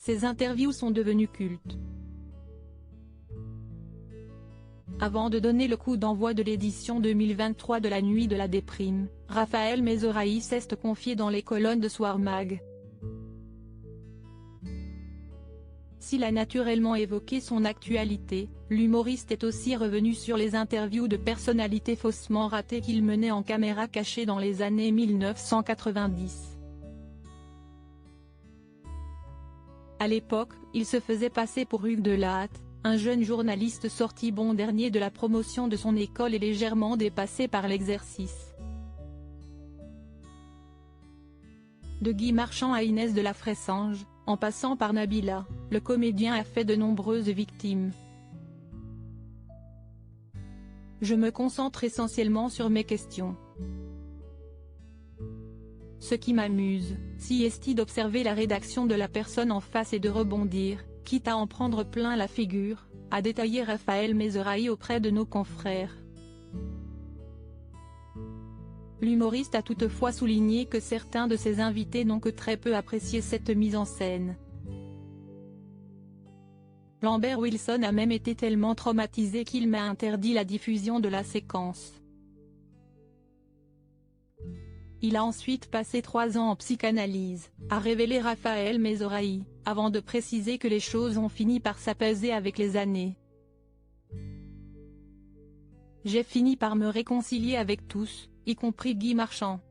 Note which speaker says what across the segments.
Speaker 1: Ces interviews sont devenues cultes. Avant de donner le coup d'envoi de l'édition 2023 de la Nuit de la déprime, Raphaël Mezoraï s'est confié dans les colonnes de Soir Mag. S'il a naturellement évoqué son actualité, l'humoriste est aussi revenu sur les interviews de personnalités faussement ratées qu'il menait en caméra cachée dans les années 1990. À l'époque, il se faisait passer pour Hugues Delatte, un jeune journaliste sorti bon dernier de la promotion de son école et légèrement dépassé par l'exercice. De Guy Marchand à Inès de la Fressange, en passant par Nabila, le comédien a fait de nombreuses victimes. Je me concentre essentiellement sur mes questions. Ce qui m'amuse, si est d'observer la rédaction de la personne en face et de rebondir, quitte à en prendre plein la figure, a détaillé Raphaël Mezoraï auprès de nos confrères. L'humoriste a toutefois souligné que certains de ses invités n'ont que très peu apprécié cette mise en scène. Lambert Wilson a même été tellement traumatisé qu'il m'a interdit la diffusion de la séquence. Il a ensuite passé 3 ans en psychanalyse, a révélé Raphaël Mezoraï, avant de préciser que les choses ont fini par s'apaiser avec les années. J'ai fini par me réconcilier avec tous, y compris Guy Marchand.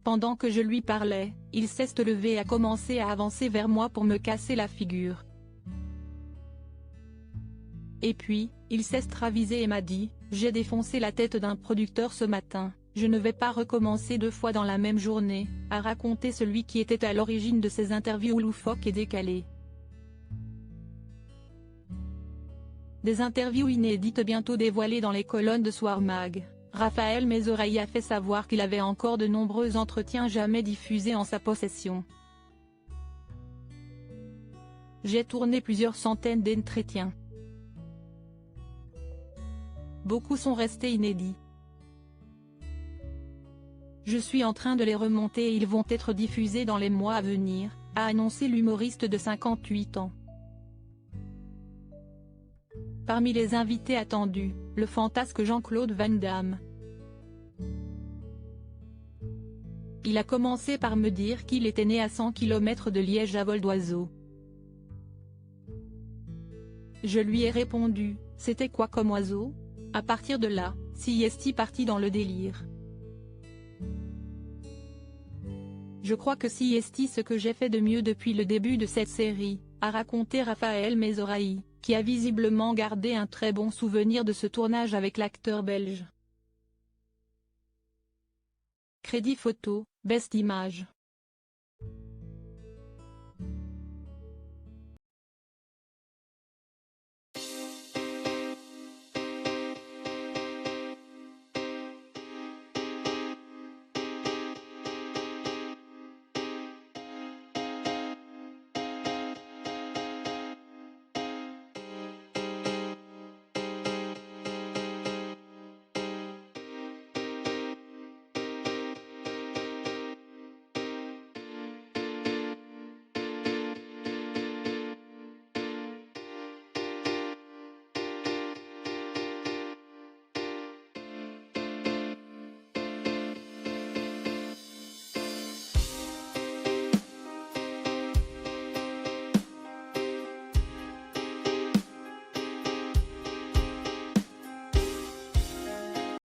Speaker 1: Pendant que je lui parlais, il s'est levé et a commencé à avancer vers moi pour me casser la figure. Et puis, il s'est ravisé et m'a dit « J'ai défoncé la tête d'un producteur ce matin, je ne vais pas recommencer 2 fois dans la même journée », a raconté celui qui était à l'origine de ces interviews loufoques et décalées. Des interviews inédites bientôt dévoilées dans les colonnes de Soir Mag, Raphaël Mezoraï a fait savoir qu'il avait encore de nombreux entretiens jamais diffusés en sa possession. « J'ai tourné plusieurs centaines d'entretiens. Beaucoup sont restés inédits. Je suis en train de les remonter et ils vont être diffusés dans les mois à venir », a annoncé l'humoriste de 58 ans. Parmi les invités attendus, le fantasque Jean-Claude Van Damme. Il a commencé par me dire qu'il était né à 100 km de Liège à vol d'oiseau. Je lui ai répondu, c'était quoi comme oiseau? À partir de là, est parti dans le délire. Je crois que est ce que j'ai fait de mieux depuis le début de cette série, a raconté Raphaël Mezoraï, qui a visiblement gardé un très bon souvenir de ce tournage avec l'acteur belge. Crédit photo, Best Image.